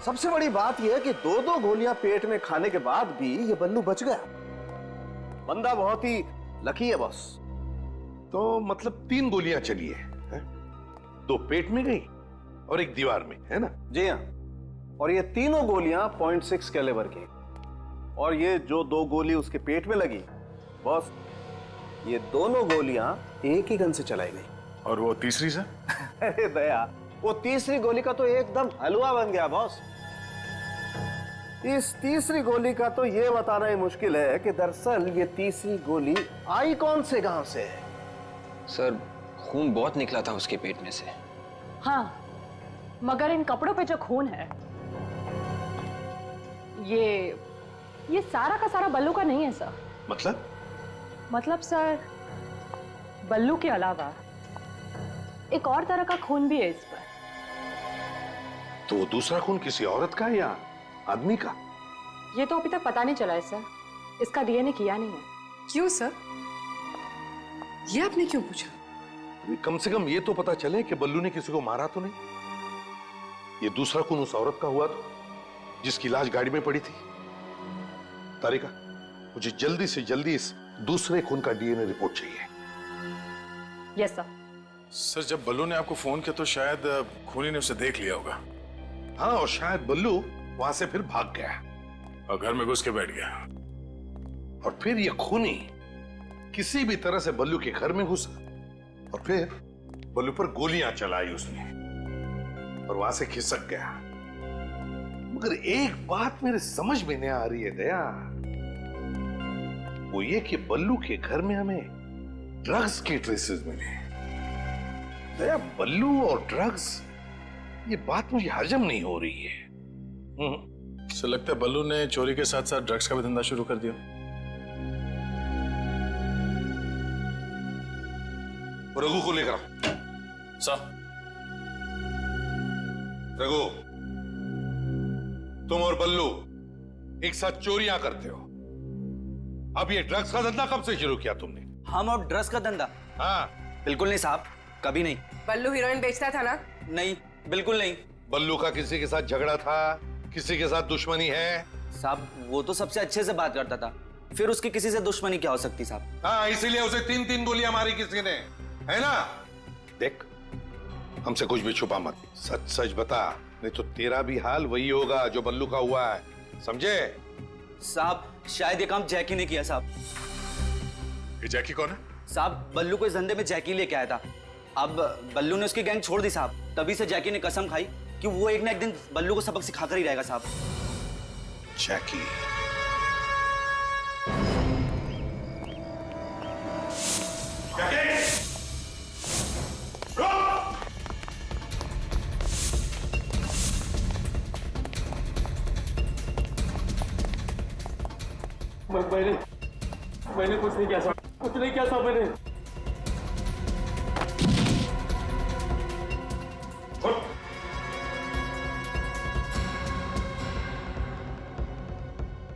सबसे बड़ी बात यह है कि दो दो गोलियां पेट में खाने के बाद भी ये बल्लू बच गया। बंदा बहुत ही लकी है बॉस। तो मतलब 3 गोलियां चली है? 2 पेट में गई और 1 दीवार में, है ना? जी हाँ, और ये तीनों गोलियां 0.6 कैलिबर की। और ये जो 2 गोली उसके पेट में लगी बॉस, ये दोनों गोलियां एक ही गन से चलाई गई। और वो तीसरी से? अरे दया, वो तीसरी गोली का तो एकदम हलवा बन गया बॉस। इस तीसरी गोली का तो ये बताना ही मुश्किल है कि दरअसल ये तीसरी गोली आई कौन से गांव से है। सर, खून बहुत निकला था उसके पेट में से। हाँ, मगर इन कपड़ों पे जो खून है ये सारा का सारा बल्लू का नहीं है सर। मतलब सर, बल्लू के अलावा एक और तरह का खून भी है इस पर। तो वो दूसरा खून किसी औरत का या आदमी का? ये तो अभी तक पता नहीं चला है सर, इसका डीएनए किया नहीं है। क्यों सर? ये आपने क्यों पूछा? कम से कम ये तो पता चले कि बल्लू ने किसी को मारा तो नहीं। ये दूसरा खून उस औरत का हुआ तो जिसकी लाश गाड़ी में पड़ी थी। तारिका, मुझे जल्दी से जल्दी इस दूसरे खून का डीएनए रिपोर्ट चाहिए। Yes sir. सर, जब बल्लू ने आपको फोन किया तो शायद खूनी ने उसे देख लिया होगा। हाँ, और शायद बल्लू वहां से फिर भाग गया और घर में घुस के बैठ गया। और फिर ये खूनी किसी भी तरह से बल्लू के घर में घुसा और फिर बल्लू पर गोलियां चलाई उसने और वहां से खिसक गया। मगर एक बात मेरे समझ में नहीं आ रही है दया, वो ये कि बल्लू के घर में हमें ड्रग्स के ट्रेसेस मिले। दया, बल्लू और ड्रग्स, ये बात मुझे हजम नहीं हो रही है। सर, लगता है बल्लू ने चोरी के साथ साथ ड्रग्स का भी धंधा शुरू कर दिया। रघु को लेकर आओ। सर। रघु, तुम और बल्लू एक साथ चोरियां करते हो। अब ये ड्रग्स का धंधा कब से शुरू किया तुमने? हम और ड्रग्स का धंधा? हाँ। बिल्कुल नहीं साहब, कभी नहीं। बल्लू हीरोइन बेचता था ना? नहीं, बिल्कुल नहीं। बल्लू का किसी के साथ झगड़ा था, किसी के साथ दुश्मनी है? साहब, वो तो सबसे अच्छे से बात करता था, फिर उसकी किसी से दुश्मनी क्या हो सकती साहब? हाँ, इसीलिए उसे 3-3 गोलियां मारी किसी ने, है ना? देख, हमसे कुछ भी छुपा मत, सच सच बता, नहीं तो तेरा भी हाल वही होगा जो बल्लू का हुआ है, समझे? साहब, शायद ये काम जैकी ने किया साहब। ये जैकी कौन है? साहब, बल्लू को इस धंधे में जैकी लेके आया था। अब बल्लू ने उसकी गैंग छोड़ दी साहब, तभी से जैकी ने कसम खाई कि वो एक ना एक दिन बल्लू को सबक सिखाकर ही रहेगा साहब। जैकी? मैंने कुछ नहीं किया साहब, कुछ नहीं किया साहब मैंने।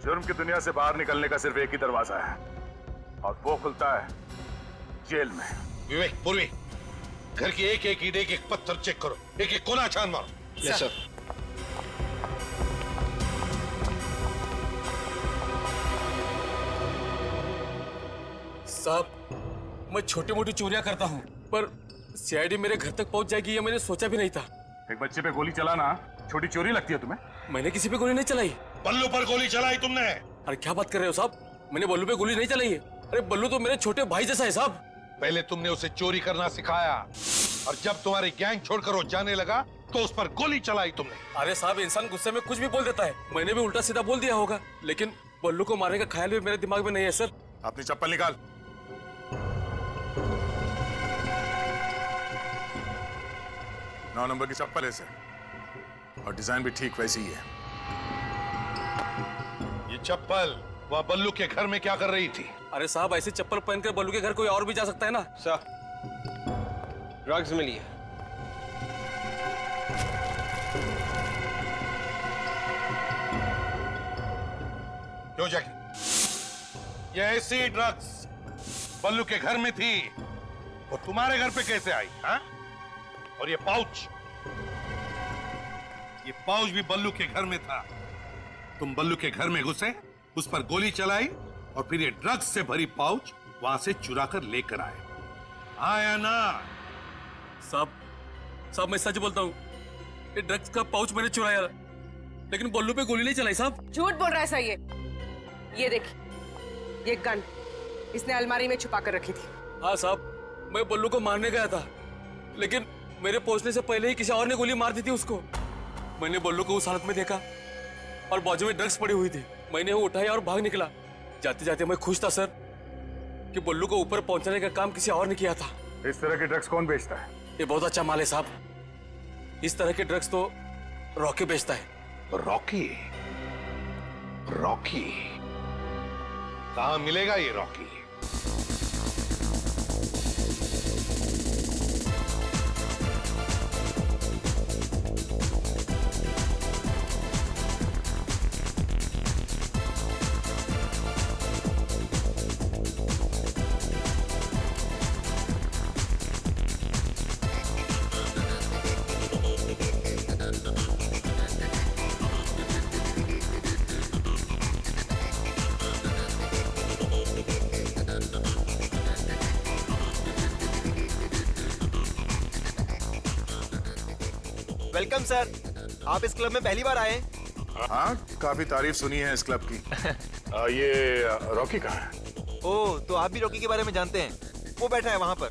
जुर्म की दुनिया से बाहर निकलने का सिर्फ एक ही दरवाजा है और वो खुलता है जेल में। विवेक, पूर्वी, घर की एक एक ईंट, एक एक पत्थर चेक करो, एक एक कोना छान मारो। Yes sir. साहब, मैं छोटी मोटी चोरियां करता हूँ, पर सीआईडी मेरे घर तक पहुंच जाएगी ये मैंने सोचा भी नहीं था। एक बच्चे पे गोली चलाना छोटी चोरी लगती है तुम्हें? मैंने किसी पे गोली नहीं चलाई। बल्लू पर गोली चलाई तुमने? अरे क्या बात कर रहे हो साहब, मैंने बल्लू पे गोली नहीं चलाई है। अरे बल्लू तो मेरे छोटे भाई जैसा है साहब। पहले तुमने उसे चोरी करना सिखाया और जब तुम्हारी गैंग छोड़कर वो जाने लगा तो उस पर गोली चलाई तुमने। अरे साहब, इंसान गुस्से में कुछ भी बोल देता है, मैंने भी उल्टा सीधा बोल दिया होगा, लेकिन बल्लू को मारने का ख्याल भी मेरे दिमाग में नहीं है सर। अपनी चप्पल निकाल। नौ नंबर की चप्पल है सर, और डिजाइन भी ठीक वैसी ही है। ये चप्पल वह बल्लू के घर में क्या कर रही थी? अरे साहब, ऐसी चप्पल पहनकर बल्लू के घर कोई और भी जा सकता है ना। सर, ड्रग्स मिली है। क्यों जैकी? ये ऐसी ड्रग्स बल्लू के घर में थी, वो तुम्हारे घर पे कैसे आई? हाँ? और ये पाउच ये पाउच भी बल्लू के घर में था। तुम बल्लू के घर में घुसे, उस पर गोली चलाई और फिर ये ड्रग्स से भरी पाउच वहां से चुरा कर लेकर आए। आया ना? साहब मैं सच बोलता हूँ, ये ड्रग्स का पाउच मैंने चुराया, लेकिन बल्लू पे गोली नहीं चलाई साहब। झूठ बोल रहा है सर ये देख, ये गन इसने अलमारी में छुपा कर रखी थी। हाँ साहब, मैं बल्लू को मारने गया था, लेकिन मेरे पहुंचने से पहले ही किसी और ने गोली मार दी थी उसको। मैंने बल्लू को उस हालत में देखा और बाजू में ड्रग्स पड़ी हुई थी। मैंने वो उठाया और भाग निकला। जाते जाते मैं खुश था सर कि बल्लू को ऊपर पहुंचाने का काम किसी और ने किया था। इस तरह के ड्रग्स कौन बेचता है? ये बहुत अच्छा माल है साहब। इस तरह के ड्रग्स तो रॉकी बेचता है। रॉकी? रॉकी कहां मिलेगा ये रॉकी? वेलकम सर, आप इस क्लब में पहली बार आए? हाँ, काफी तारीफ सुनी है इस क्लब की। ये रॉकी कहाँ है? ओह, तो आप भी रॉकी के बारे में जानते हैं? वो बैठा है वहां पर।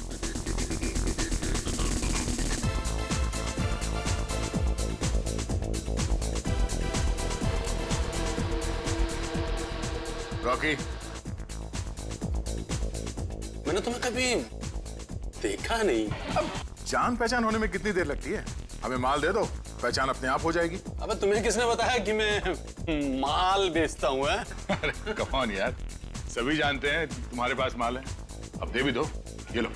रॉकी, मैंने तुम्हें कभी देखा नहीं। अब जान पहचान होने में कितनी देर लगती है? हमें माल दे दो, पहचान अपने आप हो जाएगी। अबे तुम्हें किसने बताया कि मैं माल बेचता हूँ? अरे कम ऑन यार, सभी जानते हैं तुम्हारे पास माल है। अब दे भी दो, ये लो।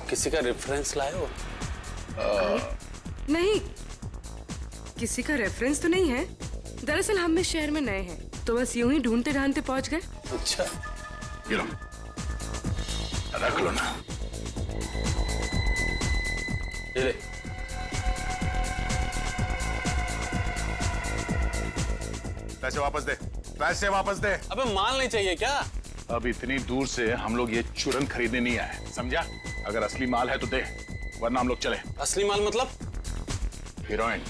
किसी का रेफरेंस लाए हो? नहीं, किसी का रेफरेंस तो नहीं है। दरअसल हम इस शहर में नए हैं, तो बस यूं ही ढूंढते ढांढते पहुंच गए। अच्छा, ये लो, रख लो ना। ये ले। पैसे वापस दे, पैसे वापस दे। अबे माल नहीं चाहिए क्या? अब इतनी दूर से हम लोग ये चूरन खरीदने नहीं आए, समझा? अगर असली माल है तो दे, वरना हम लोग चले। असली माल मतलब? हीरोइन,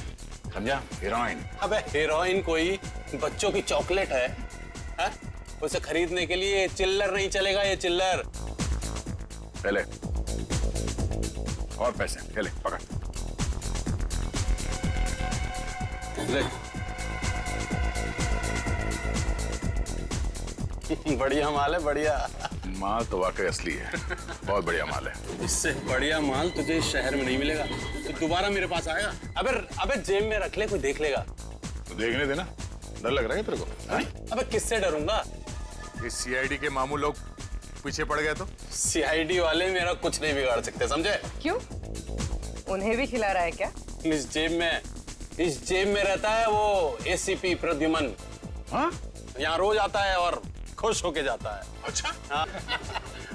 समझा? हीरोइन। अबे हीरोइन कोई बच्चों की चॉकलेट है? उसे खरीदने के लिए चिल्लर नहीं चलेगा, ये चिल्लर। पहले और पैसे, पहले पकड़। ले। बढ़िया माल है, बढ़िया। माल तो वाकई असली है, बहुत बढ़िया माल है। इससे बढ़िया माल तुझे इस शहर में नहीं मिलेगा। तो दोबारा मेरे पास आएगा? अबे जेब में रख ले, कोई देख लेगा तो देखने देना। डर लग रहा है तेरे को? हाँ? अबे किससे डरूंगा? इस सीआईडी के मामू लोग पीछे पड़ गए तो? सीआईडी वाले मेरा कुछ नहीं बिगाड़ सकते, समझे? क्यों? उन्हें भी खिला रहा है क्या? इस जेब में रहता है वो एसीपी प्रद्युमन। हाँ? यहाँ रोज आता है और खुश होके जाता है। अच्छा? हाँ।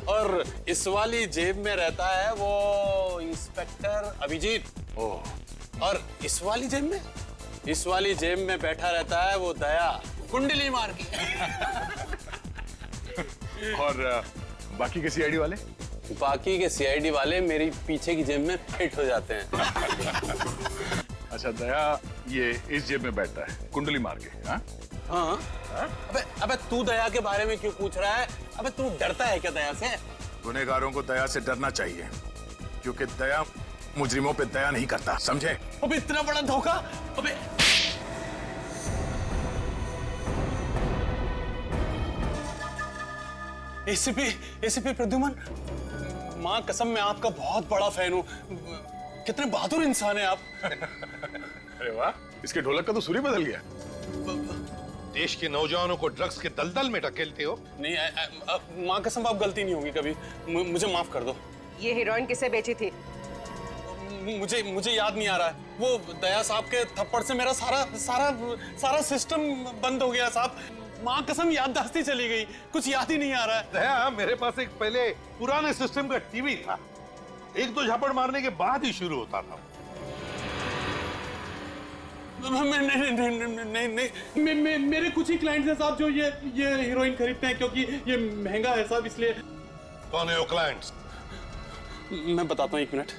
और इस वाली जेब में रहता है वो इंस्पेक्टर अभिजीत। ओह। और इस वाली जेब में बैठा रहता है वो दया, कुंडली मार के। और बाकी के सीआईडी वाले? बाकी के सीआईडी वाले मेरी पीछे की जेब में फिट हो जाते हैं। अच्छा, दया ये इस जेब में बैठता है कुंडली मार के? हाँ? हाँ? अबे तू दया के बारे में क्यों पूछ रहा है? अबे तू डरता है क्या दया से? गुनहगारों को दया से डरना चाहिए, क्योंकि दया मुजरिमों पे दया नहीं करता, समझे? अबे इतना बड़ा धोखा! अबे एसीपी प्रद्युमन, माँ कसम मैं आपका बहुत बड़ा फैन हूँ। कितने बहादुर इंसान हैं आप। अरे वाह, इसके ढोलक का तो सुर ही बदल गया। देश के नौजवानों को ड्रग्स के दलदल में ढकेलते हो। नहीं, माँ कसम आप गलती नहीं होगी कभी, मुझे माफ कर दो। ये हीरोइन किसे बेची थी? मुझे याद नहीं आ रहा है। वो दया साहब के थप्पड़ से मेरा सारा सिस्टम बंद हो गया साहब। माँ कसम याददाश्ती चली गई, कुछ याद ही नहीं आ रहा है। दया, मेरे पास एक पहले पुराने सिस्टम का टीवी था, एक दो झापड़ मारने के बाद ही शुरू होता था। नहीं, मेरे कुछ ही क्लाइंट्स हैं साहब जो ये हीरोइन खरीदते हैं क्योंकि ये महंगा है साहब, इसलिए। कौन है वो क्लाइंट्स? मैं बताता हूँ, एक मिनट।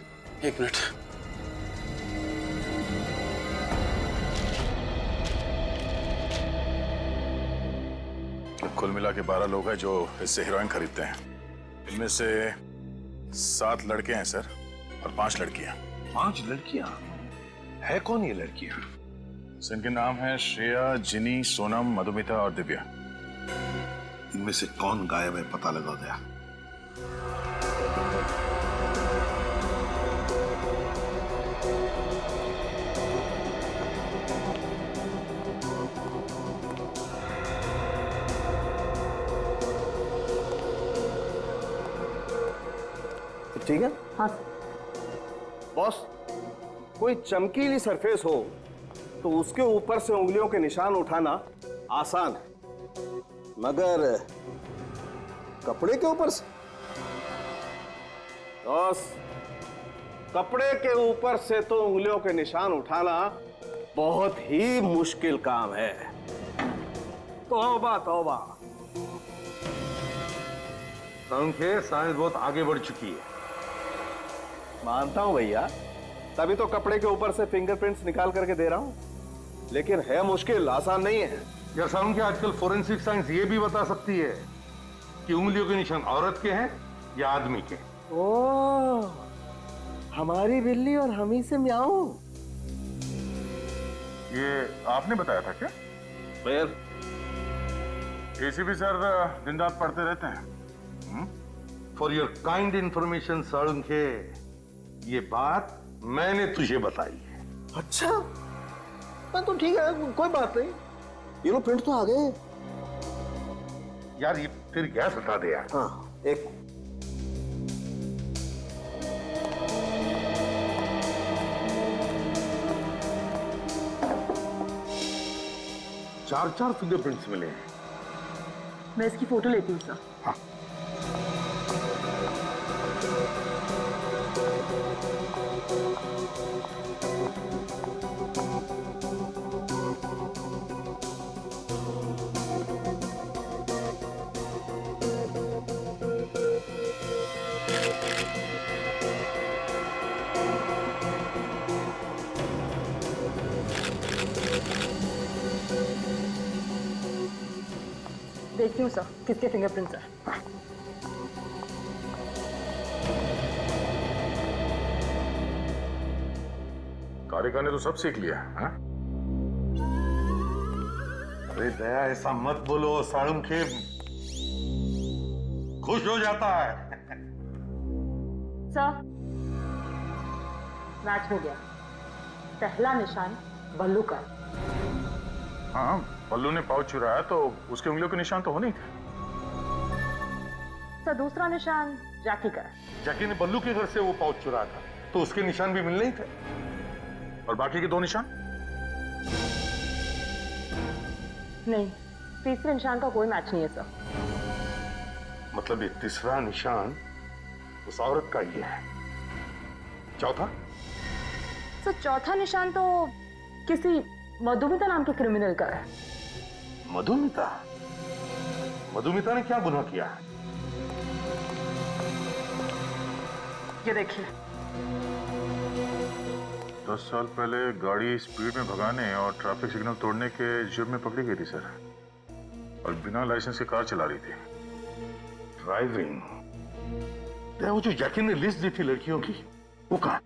कुल मिला के 12 लोग हैं जो इससे हीरोइन खरीदते हैं। इनमें से 7 लड़के हैं सर और 5 लड़कियां। 5 लड़कियां? है कौन ये लड़कियां? इनके नाम हैं श्रेया, जिनी, सोनम, मधुमिता और दिव्या। इनमें से कौन गायब है पता लगा गया? ठीक है हाँ बॉस, कोई चमकीली सरफेस हो तो उसके ऊपर से उंगलियों के निशान उठाना आसान है, मगर कपड़े के ऊपर से? बॉस, कपड़े के ऊपर से तो उंगलियों के निशान उठाना बहुत ही मुश्किल काम है। तौबा तौबा। साइंस बहुत आगे बढ़ चुकी है। मानता हूं भैया, तभी तो कपड़े के ऊपर से फिंगरप्रिंट्स निकाल करके दे रहा हूं, लेकिन है मुश्किल, आसान नहीं है। यार साउंड के आजकल फोरेंसिक साइंस ये भी बता सकती है कि उंगलियों के निशान औरत के हैं या आदमी के। ओह, हमारी बिल्ली और हम ही से म्याऊं। ये आपने बताया था क्या? फिर एसीपी सर दिन रात पढ़ते रहते हैं। For your kind information Salunkhe, ये बात मैंने तुझे बताई है। अच्छा, मैं तो ठीक है, कोई बात नहीं। ये लो प्रिंट तो आ गए। यार ये फिर गैस हटा दे यार। हाँ, एक 4 फिंगरप्रिंट्स मिले हैं। मैं इसकी फोटो लेती हूँ सर। हाँ। देखती हूँ सर किसके फिंगरप्रिंट्स है। कारिका ने तो सब सीख लिया है। अरे दया, ऐसा मत बोलो, साळुंखे खुश हो जाता है। सर, मैच हो गया। पहला निशान बल्लू का। हाँ, बल्लू ने पाउच चुराया तो उसके उंगलियों के निशान तो होने ही थे। सर, दूसरा निशान जैकी का है। जैकी ने बल्लू के घर से वो पाउच चुराया था तो उसके निशान भी मिलने ही थे। और बाकी के 2 निशान? नहीं, तीसरे निशान का कोई मैच नहीं है सर। मतलब ये तीसरा निशान उस औरत का ही है। चौथा? सर, चौथा निशान तो किसी मधुमिता नाम के क्रिमिनल का है। मधुमिता? मधुमिता ने क्या गुनाह किया है? ये देखिए। 10 साल पहले गाड़ी स्पीड में भगाने और ट्रैफिक सिग्नल तोड़ने के जुर्म में पकड़ी गई थी सर, और बिना लाइसेंस के कार चला रही थी। ड्राइविंग? वो जो जैकी ने लिस्ट दी थी लड़कियों की, वो कहां?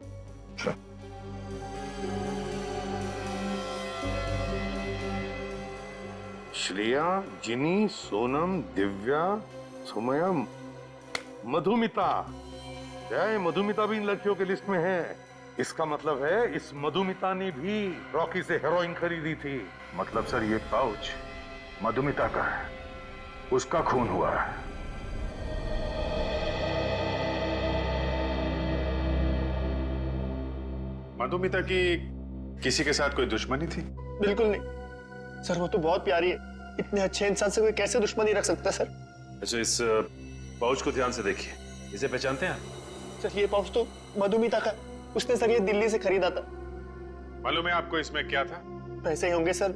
श्रेया, जिनी, सोनम, दिव्या, सुमया, मधुमिता। मधुमिता भी इन लड़कियों की लिस्ट में है। इसका मतलब है इस मधुमिता ने भी रॉकी से हेरोइन खरीदी थी। मतलब सर ये पाउच मधुमिता का है, उसका खून हुआ है। मधुमिता की किसी के साथ कोई दुश्मनी थी? बिल्कुल नहीं सर, वो तो बहुत प्यारी है। इतने अच्छे इंसान से कोई कैसे दुश्मनी रख सकता है सर? अच्छा, इस पाउच को ध्यान से देखिए, इसे पहचानते हैं? सर, ये पाउच तो मधुमिता का, उसने सर ये दिल्ली से खरीदा था। मालूम है आपको इसमें क्या था? पैसे ही होंगे सर,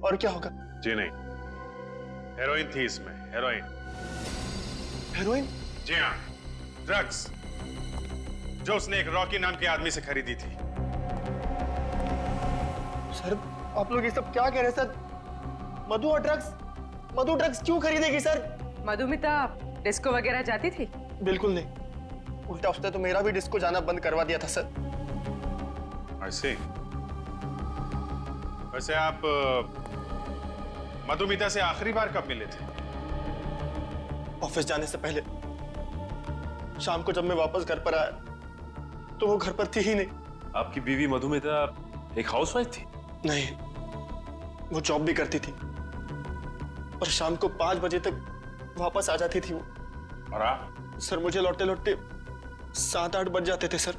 और क्या होगा? जी नहीं, हेरोइन थी इसमें, हेरोइन। हेरोइन? जी हाँ, ड्रग्स जो उसने एक रॉकी नाम के आदमी से खरीदी थी। सर आप लोग ये सब क्या कह रहे हैं सर? मधु ड्रग्स क्यों खरीदेगी सर? मधुमिता डिस्को वगैरह जाती थी? बिल्कुल नहीं, उल्टा उसने तो मेरा भी डिस्को जाना बंद करवा दिया था सर। ऐसे वैसे आप मधुमिता से आखिरी बार कब मिले थे? ऑफिस जाने से पहले। शाम को जब मैं वापस घर पर आया तो वो घर पर थी ही नहीं। आपकी बीवी मधुमिता एक हाउसवाइफ थी? नहीं, वो जॉब भी करती थी और शाम को 5 बजे तक वापस आ जाती थी वो। और आप? सर मुझे लौटते लौटते 7-8 बज जाते थे सर।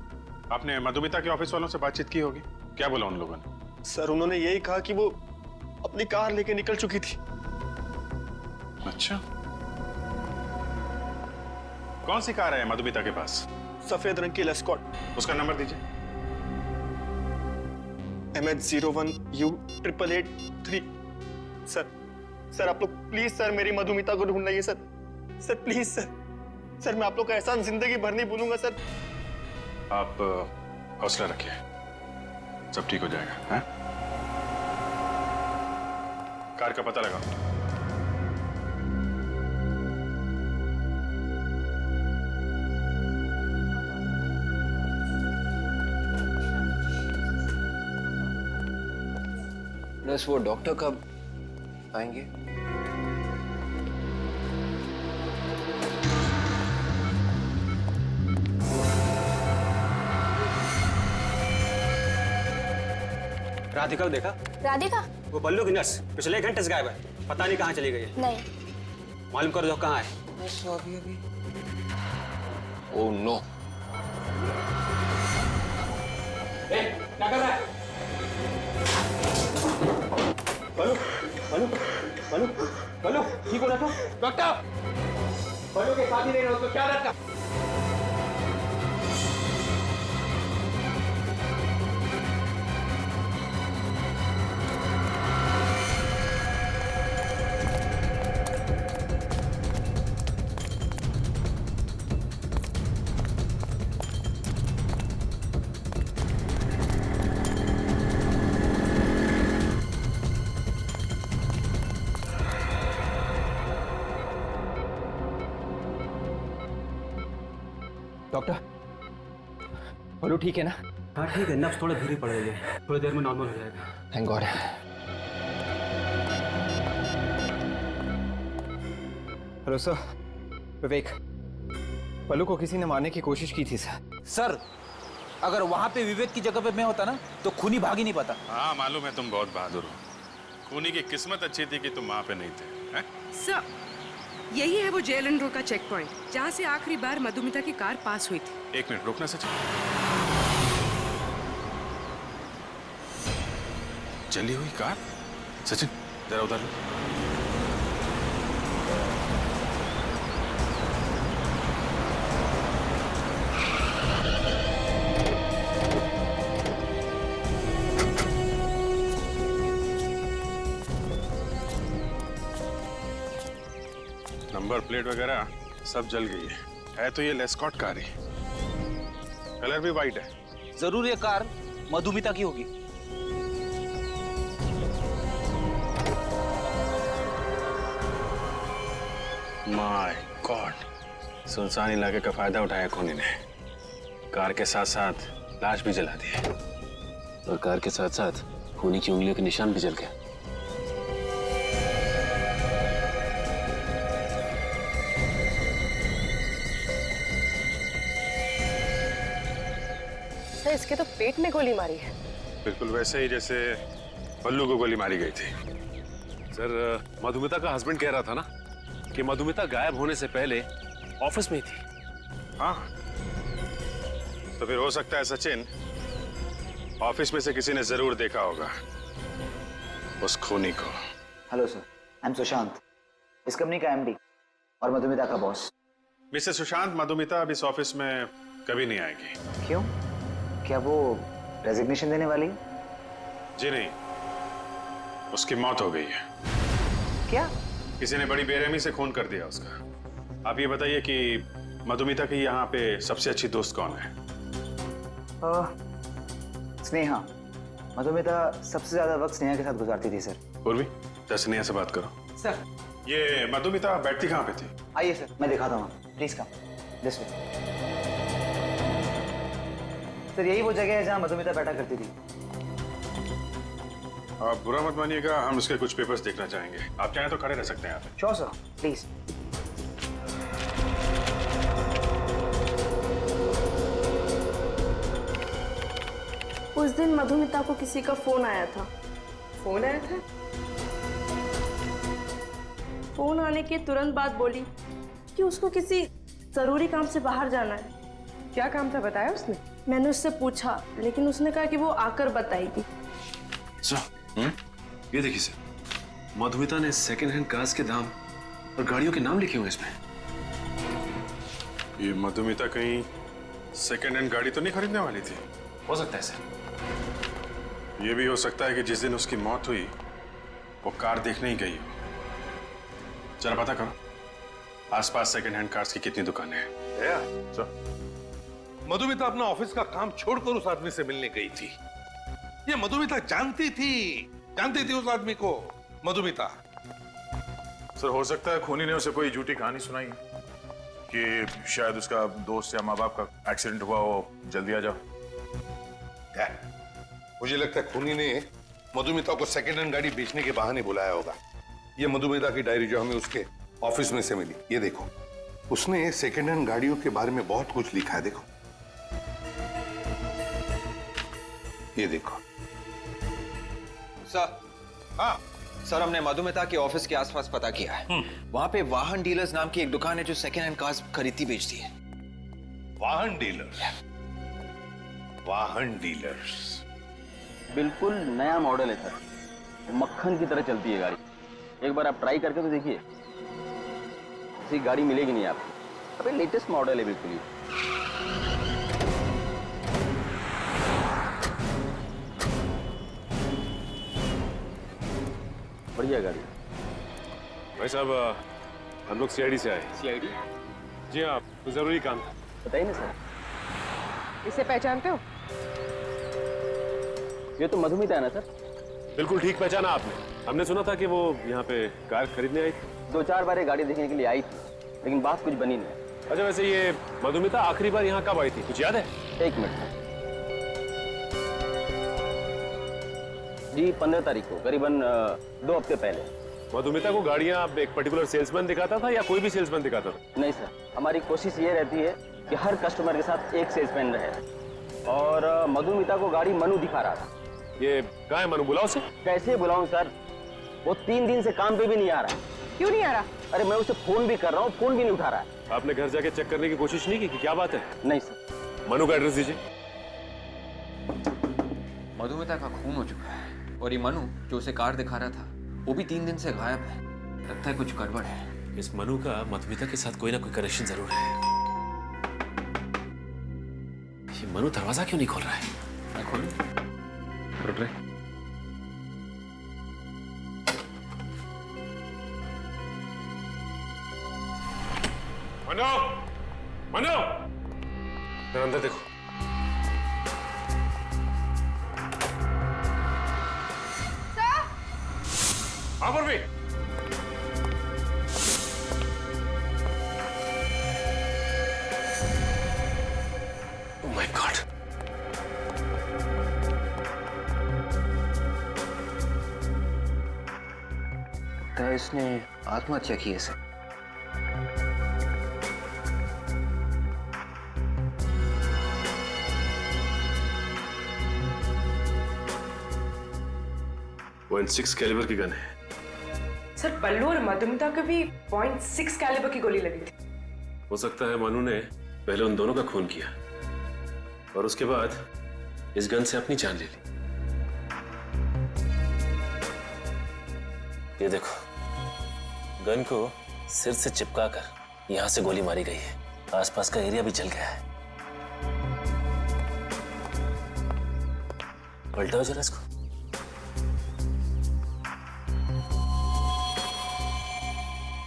आपने मधुमिता के ऑफिस वालों से बातचीत की होगी, क्या बोला उन लोगों ने? सर उन्होंने यही कहा कि वो अपनी कार लेके निकल चुकी थी। अच्छा, कौन सी कार है मधुमिता के पास? सफेद रंग की लेस्कॉट, उसका नंबर दीजिए। MH01U8883। सर आप लोग प्लीज सर मेरी मधुमिता को ढूंढ लाइए सर। सर प्लीज सर मैं आप लोग का एहसान जिंदगी भर नहीं भूलूंगा सर। आप हौसला रखिए, सब ठीक हो जाएगा। हैं? कार का पता लगाओ। प्लस वो डॉक्टर कब आएंगे? राधिका को देखा? राधिका? वो बल्लू की नर्स पिछले 1 घंटे से गायब है, पता नहीं कहाँ चली गई है। नहीं। मालूम करो कहाँ है। अभी ओह नो। क्या कर रहा है? बल्लू ठीक हो रहा था? डॉक्टर, बल्लू के साथ ही नहीं रहो तो क्या रखा? डॉक्टर, बल्लू ठीक है ना? हाँ ठीक है, नब्ज थोड़ा धीरे पड़ रही है, थोड़ी देर में नॉर्मल हो जाएगा। Thank God. हेलो सर, विवेक, बल्लू को किसी ने मारने की कोशिश की थी सर। सर अगर वहां पे विवेक की जगह पे मैं होता ना तो खूनी भाग ही नहीं पाता। हाँ मालूम है, तुम बहुत बहादुर हो। खूनी की किस्मत अच्छी थी कि तुम वहां पे नहीं थे। हैं? सर यही है वो जेल एंड रोड का चेक पॉइंट जहाँ से आखिरी बार मधुमिता की कार पास हुई थी। 1 मिनट रुकना सचिन। जली हुई कार? सचिन जरा उधर लो। नंबर प्लेट वगैरह सब जल गई है तो ये लेस्कॉट कार है, कलर भी वाइट है। जरूर ये कार मधुमिता की होगी। माय गॉड, सुनसान इलाके का फायदा उठाया खूनी ने। कार के साथ साथ लाश भी जला दी और कार के साथ साथ खूनी की उंगलियों के निशान भी जल गए। सर इसके तो पेट में गोली मारी है। बिल्कुल वैसे ही जैसे बल्लू को गोली मारी गई थी। सर मधुमिता का हस्बैंड कह रहा था ना कि मधुमिता गायब होने से पहले ऑफिस में ही थी। हाँ, तो फिर हो सकता है सचिन ऑफिस में से किसी ने जरूर देखा होगा उस खूनी को। Hello sir, I am Sushant, इस कंपनी का एमडी और मधुमिता का बॉस। मिस्टर सुशांत, मधुमिता अब इस ऑफिस में कभी नहीं आएगी। क्यों? क्या वो रेजिग्नेशन देने वाली है? जी नहीं, उसकी मौत हो गई है। क्या? किसी ने बड़ी बेरहमी से खून कर दिया उसका। आप ये बताइए कि मधुमिता की यहाँ पे सबसे अच्छी दोस्त कौन है? स्नेहा। मधुमिता सबसे ज्यादा वक्त स्नेहा के साथ गुजारती थी सर। पूर्वी, जरा स्नेहा से बात करो। सर। ये मधुमिता बैठती कहाँ पे थी? आइए सर, मैं दिखाता हूँ। Please come this way. Sir यही वो जगह है जहाँ मधुमिता बैठा करती थी। आप बुरा मत मानिएगा, हम उसके कुछ पेपर्स देखना चाहेंगे। आप चाहें तो खड़े रह सकते हैं यहाँ पे। Sure sir, please. उस दिन मधुमिता को किसी का फोन आया था। फोन आया था? फोन आने के तुरंत बाद बोली कि उसको किसी जरूरी काम से बाहर जाना है। क्या काम था बताया उसने? मैंने उससे पूछा, लेकिन उसने कहा कि वो आकर बताएगी। ये देखिए सर, मधुमिता ने सेकंड हैंड कार्स के दाम और गाड़ियों के नाम लिखे हुए इसमें। ये मधुमिता कहीं सेकंड हैंड गाड़ी तो नहीं खरीदने वाली थी? हो सकता है सर। ये भी हो सकता है कि जिस दिन उसकी मौत हुई वो कार देखने ही गई हो। जरा पता करो आसपास सेकंड हैंड कार्स की कितनी दुकानें हैं। मधुमिता अपना ऑफिस का काम छोड़कर उस आदमी से मिलने गई थी। ये मधुमिता जानती थी उस आदमी को। मधुमिता। सर हो सकता है खूनी ने उसे कोई झूठी कहानी सुनाई कि शायद उसका दोस्त या माँ बाप का एक्सीडेंट हुआ हो, जल्दी आ जाओ। क्या? मुझे लगता है खूनी ने मधुमिता को सेकंड हैंड गाड़ी बेचने के बहाने बुलाया होगा। ये मधुमिता की डायरी जो हमें उसके ऑफिस में से मिली, ये देखो, उसने सेकंड हैंड गाड़ियों के बारे में बहुत कुछ लिखा है। देखो, ये देखो। सर। हाँ सर, हमने मधुमिता के ऑफिस के आसपास पता किया है। वहां पे वाहन डीलर्स नाम की एक दुकान है जो सेकंड हैंड कार्स खरीदती बेचती है। वाहन डीलर्स? वाहन डीलर्स? बिल्कुल नया मॉडल है सर, मक्खन की तरह चलती है गाड़ी। एक बार आप ट्राई करके तो देखिए, ऐसी गाड़ी मिलेगी नहीं आपको। अबे लेटेस्ट मॉडल है बिल्कुल ही। बढ़िया गाड़ी। भाई साहब, हम लोग सीआईडी से आए। सीआईडी? जी हाँ, तो जरूरी काम था। बताइए ना सर। इसे पहचानते हो? ये तो मधुमिता है ना सर? बिल्कुल ठीक पहचाना आपने। हमने सुना था कि वो यहाँ पे कार खरीदने आई थी। 2-4 बार ये गाड़ी देखने के लिए आई थी, लेकिन बात कुछ बनी नहीं। अच्छा, वैसे ये मधुमिता आखिरी बार यहाँ कब आई थी, कुछ याद है? 1 मिनट जी, 15 तारीख को, करीबन 2 हफ्ते पहले। मधुमिता को गाड़ियाँ एक पर्टिकुलर सेल्समैन दिखाता था या कोई भी सेल्समैन दिखाता था? नहीं सर, हमारी कोशिश ये रहती है कि हर कस्टमर के साथ एक सेल्समैन रहे। और मधुमिता को गाड़ी मनु दिखा रहा था। ये कहाँ है मनु? बुलाओ उसे। कैसे बुलाऊं सर, वो 3 दिन से काम पे भी नहीं आ रहा। क्यों नहीं आ रहा? अरे मैं उसे फोन भी कर रहा हूँ, फोन भी नहीं उठा रहा है। आपने घर जाके चेक करने की कोशिश नहीं की कि क्या बात है? नहीं सर। मनु का एड्रेस दीजिए। मधुमिता का खून हो चुका है और ये मनु जो उसे कार दिखा रहा था वो भी 3 दिन से गायब है। लगता है कुछ गड़बड़ है। इस मनु का मधुमिता के साथ कोई ना कोई कनेक्शन जरूर है। ये मनु दरवाजा क्यों नहीं खोल रहा है? मैं खोलूं? रुक रहे। मनु! मनु! मेरे अंदर देखो। हाँ पूर्वी। Oh my God! लगता है इसने आत्महत्या की है सर। .6 कैलिबर की गन है। सर, बल्लू और मधुमिता को भी .6 कैलिबर की गोली लगी थी। हो सकता है मनु ने पहले उन दोनों का खून किया और उसके बाद इस गन से अपनी जान ले ली। ये देखो, गन को सिर से चिपकाकर यहां से गोली मारी गई है। आसपास का एरिया भी जल गया है। पलटाओ जरा इसको।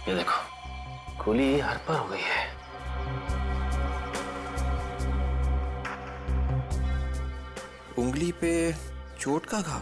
ये देखो, गोली हर पर हो गई है। उंगली पे चोट का घाव।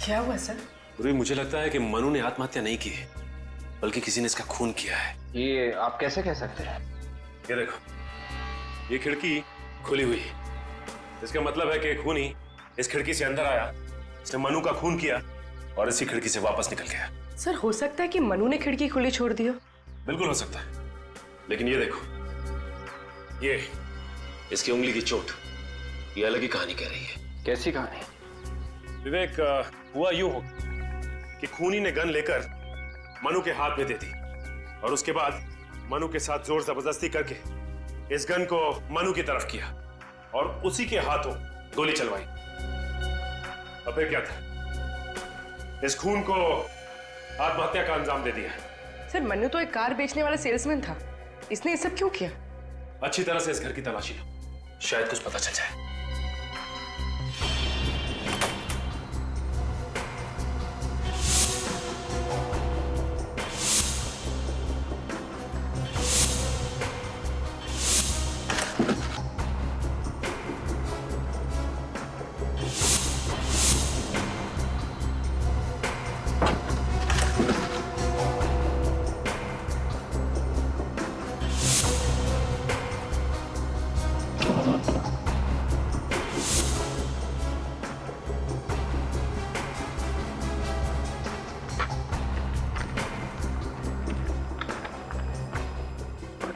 क्या हुआ सर? पूरी मुझे लगता है कि मनु ने आत्महत्या नहीं की है, बल्कि किसी ने इसका खून किया है। ये आप कैसे कह सकते हैं? ये देखो, ये खिड़की खुली हुई है, इसका मतलब है कि खूनी इस खिड़की से अंदर आया, इसने मनु का खून किया और इसी खिड़की से वापस निकल गया। सर हो सकता है कि मनु ने खिड़की खुली छोड़ दी हो। बिल्कुल हो सकता है, लेकिन ये देखो, ये इसकी उंगली की चोट, ये अलग ही कहानी कह रही है। कैसी कहानी? विवेक, हुआ यूं हो कि खूनी ने गन लेकर मनु के हाथ में दे दी और उसके बाद मनु के साथ जोर जबरदस्ती करके इस गन को मनु की तरफ किया और उसी के हाथों गोली चलवाई। अब फिर क्या था, इस खून को आत्महत्या का अंजाम दे दिया। सर मनु तो एक कार बेचने वाला सेल्समैन था, इसने ये सब क्यों किया? अच्छी तरह से इस घर की तलाशी लो, शायद कुछ पता चल जाए।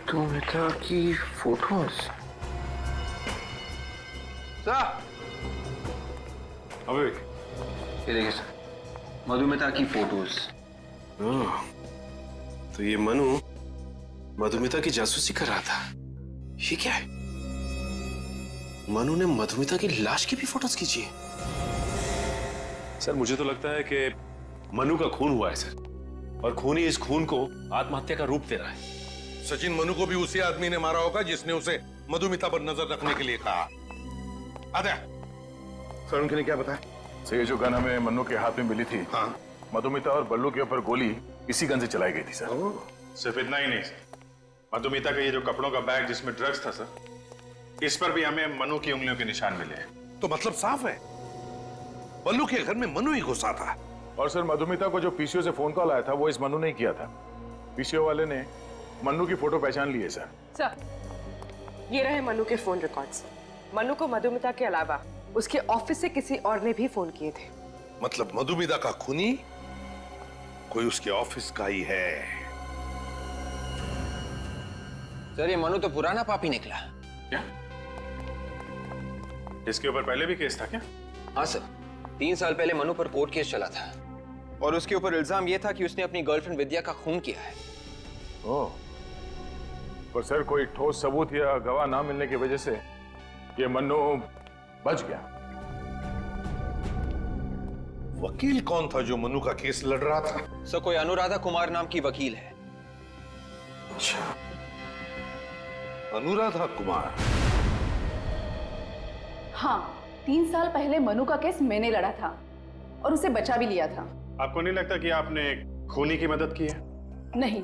मधुमिता की फोटोज। ये देखिए सर, मधुमिता की फोटोज। तो ये मनु मधुमिता की जासूसी कर रहा था। ये क्या है, मनु ने मधुमिता की लाश की भी फोटोज खींची है। सर मुझे तो लगता है कि मनु का खून हुआ है सर, और खूनी इस खून को आत्महत्या का रूप दे रहा है। सचिन, मनु को भी उसी आदमी ने मारा होगा जिसने उसे मधुमिता पर नजर रखने के लिए कहा। आजा सर, उनके ने क्या बताया? सर, ये जो गन हमें मन्नू के हाथ में मिली थी, हाँ, मधुमिता और बल्लू के ऊपर गोली इसी गन से चलाई गई थी सर। सिर्फ इतना ही नहीं सर, मधुमिता का ये जो कपड़ों का बैग जिसमें ड्रग्स था सर, इस पर भी हमें मनु की उंगलियों के निशान मिले हैं। तो मतलब साफ है, बल्लू के घर में मनु ही घुसा था। और सर, मधुमिता को जो पीसीओ से फोन कॉल आया था वो इस मनु ने किया था। पीसीओ वाले ने मन्नू की फोटो पहचान ली है सर। सर, ये रहे मनु के फोन रिकॉर्ड्स। मनु को मधुमिता के अलावा उसके ऑफिस से किसी और ने भी फोन किए थे। मतलब मधुमिता का खूनी कोई उसके ऑफिस का ही है। सर, ये मनु तो पुराना पापी निकला। क्या इसके ऊपर पहले भी केस था क्या? हाँ सर, 3 साल पहले मनु पर कोर्ट केस चला था और उसके ऊपर इल्जाम यह था कि उसने अपनी गर्लफ्रेंड विद्या का खून किया है। ओह, पर सर कोई ठोस सबूत या गवाह ना मिलने की वजह से ये मन्नू बच गया। वकील कौन था जो मनु का केस लड़ रहा था? सर, कोई अनुराधा कुमार नाम की वकील है। अच्छा, अनुराधा कुमार। हाँ, 3 साल पहले मनु का केस मैंने लड़ा था और उसे बचा भी लिया था। आपको नहीं लगता कि आपने खूनी की मदद की है? नहीं,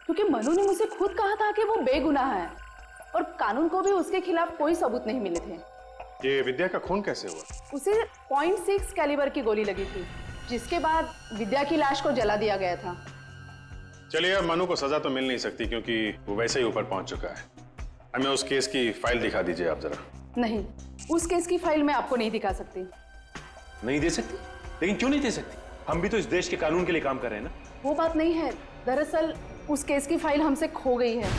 क्योंकि मनु ने मुझे खुद कहा था कि वो बेगुनाह है और कानून को भी उसके खिलाफ कोई सबूत नहीं मिले थे। ये विद्या का खून कैसे हुआ? उसे .6 कैलिबर की गोली लगी थी, जिसके बाद विद्या की लाश को जला दिया गया था। चलिए, अब मनु को सजा तो मिल नहीं सकती क्योंकि वो वैसे ही ऊपर पहुंच चुका है। हमें उस केस की फाइल दिखा दीजिए आप जरा। नहीं, उस केस की फाइल मैं आपको नहीं दिखा सकती। नहीं दे सकती? लेकिन क्यों नहीं दे सकती? हम भी तो इस देश के कानून के लिए काम कर रहे हैं ना। वो बात नहीं है, दरअसल उस केस की फाइल हमसे खो गई है।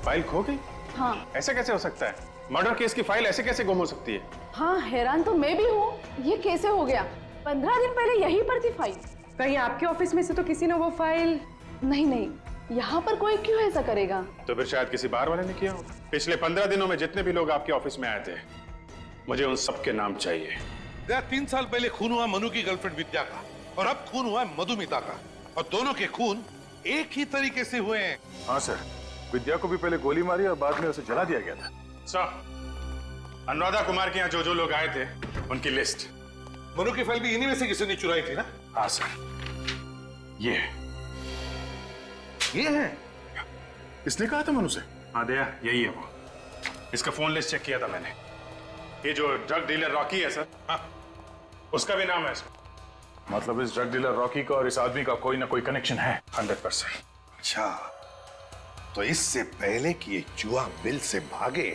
फाइल खो गई? हाँ। ऐसा कैसे हो सकता है? मर्डर केस की फाइल ऐसे कैसे गुम हो सकती है? हाँ, हैरान तो मैं भी हूँ, ये कैसे हो गया? 15 दिन पहले यहीं पर थी फाइल। कहीं आपके ऑफिस में से तो किसी ने वो फाइल? नहीं, यहाँ पर कोई क्यों ऐसा करेगा? तो फिर शायद किसी बार वाले ने किया हो। पिछले 15 दिनों में जितने भी लोग आपके ऑफिस में आए थे, मुझे उन सबके नाम चाहिए। 3 साल पहले खून हुआ मनु की गर्लफ्रेंड विद्या का, और अब खून हुआ मधुमिता का, और दोनों के खून एक ही तरीके से हुए हैं। हाँ सर, विद्या को भी पहले गोली मारी और बाद में उसे जला दिया गया था। सर, अनुराधा कुमार के यहाँ जो जो लोग आए थे उनकी लिस्ट। मनु की फाइल भी इन्हीं में से किसी ने चुराई थी ना? हाँ सर, ये है। इसने कहा था मनु से। हाँ दया, यही है वो। इसका फोन लिस्ट चेक किया था मैंने। ये जो ड्रग डीलर रॉकी है सर, हाँ, उसका भी नाम है सर। मतलब इस ड्रग डीलर रॉकी का और इस आदमी का कोई ना कोई कनेक्शन है 100%। अच्छा, तो इससे पहले कि ये जुआ बिल से भागे,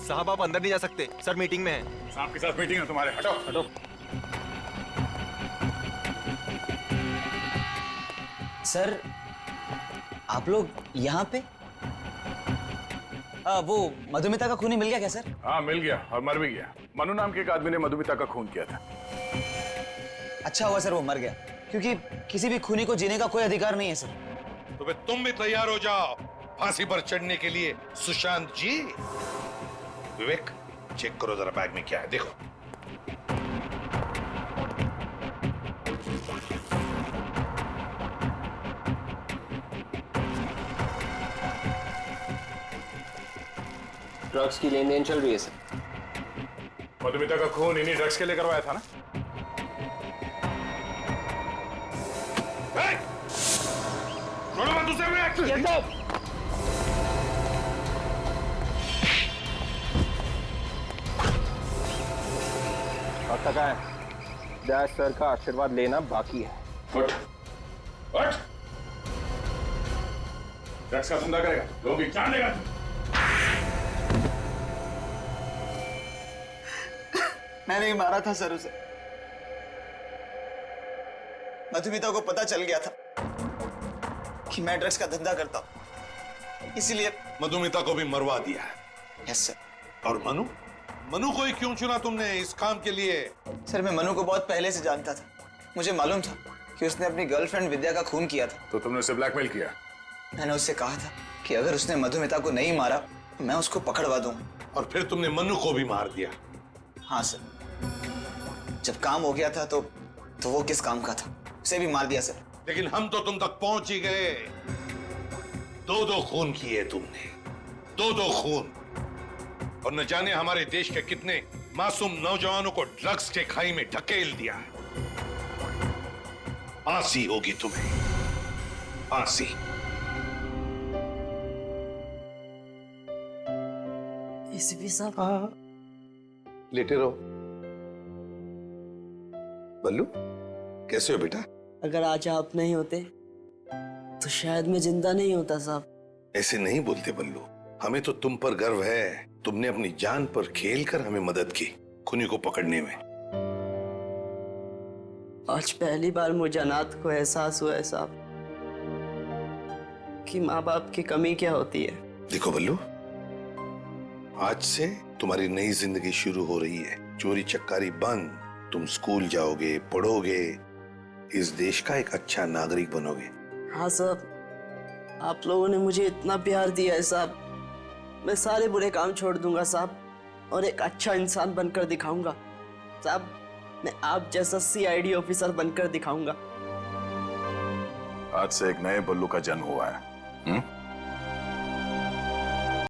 साहब आप अंदर नहीं जा सकते, सर मीटिंग में हैं। साहब के साथ मीटिंग है तुम्हारे, हटो हटो। सर, आप लोग यहाँ पे? वो मधुमिता का खूनी मिल गया क्या सर? हाँ मिल गया, और मर भी गया। मनु नाम के एक आदमी ने मधुमिता का खून किया था। अच्छा हुआ सर वो मर गया, क्योंकि किसी भी खूनी को जीने का कोई अधिकार नहीं है सर। तो फिर तुम भी तैयार हो जाओ फांसी पर चढ़ने के लिए, सुशांत जी। विवेक, चेक करो जरा बैग में क्या है, देखो। ड्रग्स की लेन देन चल रही है सर। मधुमिता का खून इन्हीं ड्रग्स के लिए करवाया था ना? छोड़ो मत उसे, विवेक। और तक है, दैट सर का आशीर्वाद लेना बाकी है। उठ, उठ। ड्रग्स का धंधा करेगा, लोगों की जान लेगा। मैंने ही मारा था सर उसे। मधुमिता को पता चल गया था कि मैं ड्रग्स का धंधा करता हूं, इसीलिए मधुमिता को भी मरवा दिया है। Yes sir. और मनु को ही क्यों चुना तुमने इस काम के लिए? सर मैं मनु को बहुत पहले से जानता था। मुझे मालूम था कि उसने अपनी गर्लफ्रेंड विद्या का खून किया था। तो तुमने उसे ब्लैकमेल किया? मैंने उससे कहा था कि अगर उसने मधुमिता को नहीं मारा तो मैं उसको पकड़वा दूंगा। और फिर तुमने मनु को भी मार दिया? हाँ सर, जब काम हो गया था तो वो किस काम का था, उसे भी मार दिया सर। लेकिन हम तो तुम तक पहुंच ही गए। 2 खून किए तुमने, 2 खून, और न जाने हमारे देश के कितने मासूम नौजवानों को ड्रग्स के खाई में ढकेल दिया है। फांसी होगी तुम्हें, फांसी। एसीपी साहब। हाँ, लेटे रहो। बल्लू, कैसे हो बेटा? अगर आज आप नहीं होते तो शायद मैं जिंदा नहीं होता साहब। ऐसे नहीं बोलते बल्लू, हमें तो तुम पर गर्व है। तुमने अपनी जान पर खेलकर हमें मदद की खूनी को पकड़ने में। आज पहली बार मुझे अनाथ को एहसास हुआ है साहब कि माँ बाप की कमी क्या होती है। देखो बल्लू, आज से तुम्हारी नई जिंदगी शुरू हो रही है। चोरी चक्कारी बंद, तुम स्कूल जाओगे, पढ़ोगे, इस देश का एक अच्छा नागरिक बनोगे। हाँ साहब, आप लोगों ने मुझे इतना प्यार दिया है साहब, मैं सारे बुरे काम छोड़ दूंगा साहब, और एक अच्छा इंसान बनकर दिखाऊंगा साहब। मैं आप जैसा CID ऑफिसर बनकर दिखाऊंगा। आज से एक नए बल्लू का जन्म हुआ है।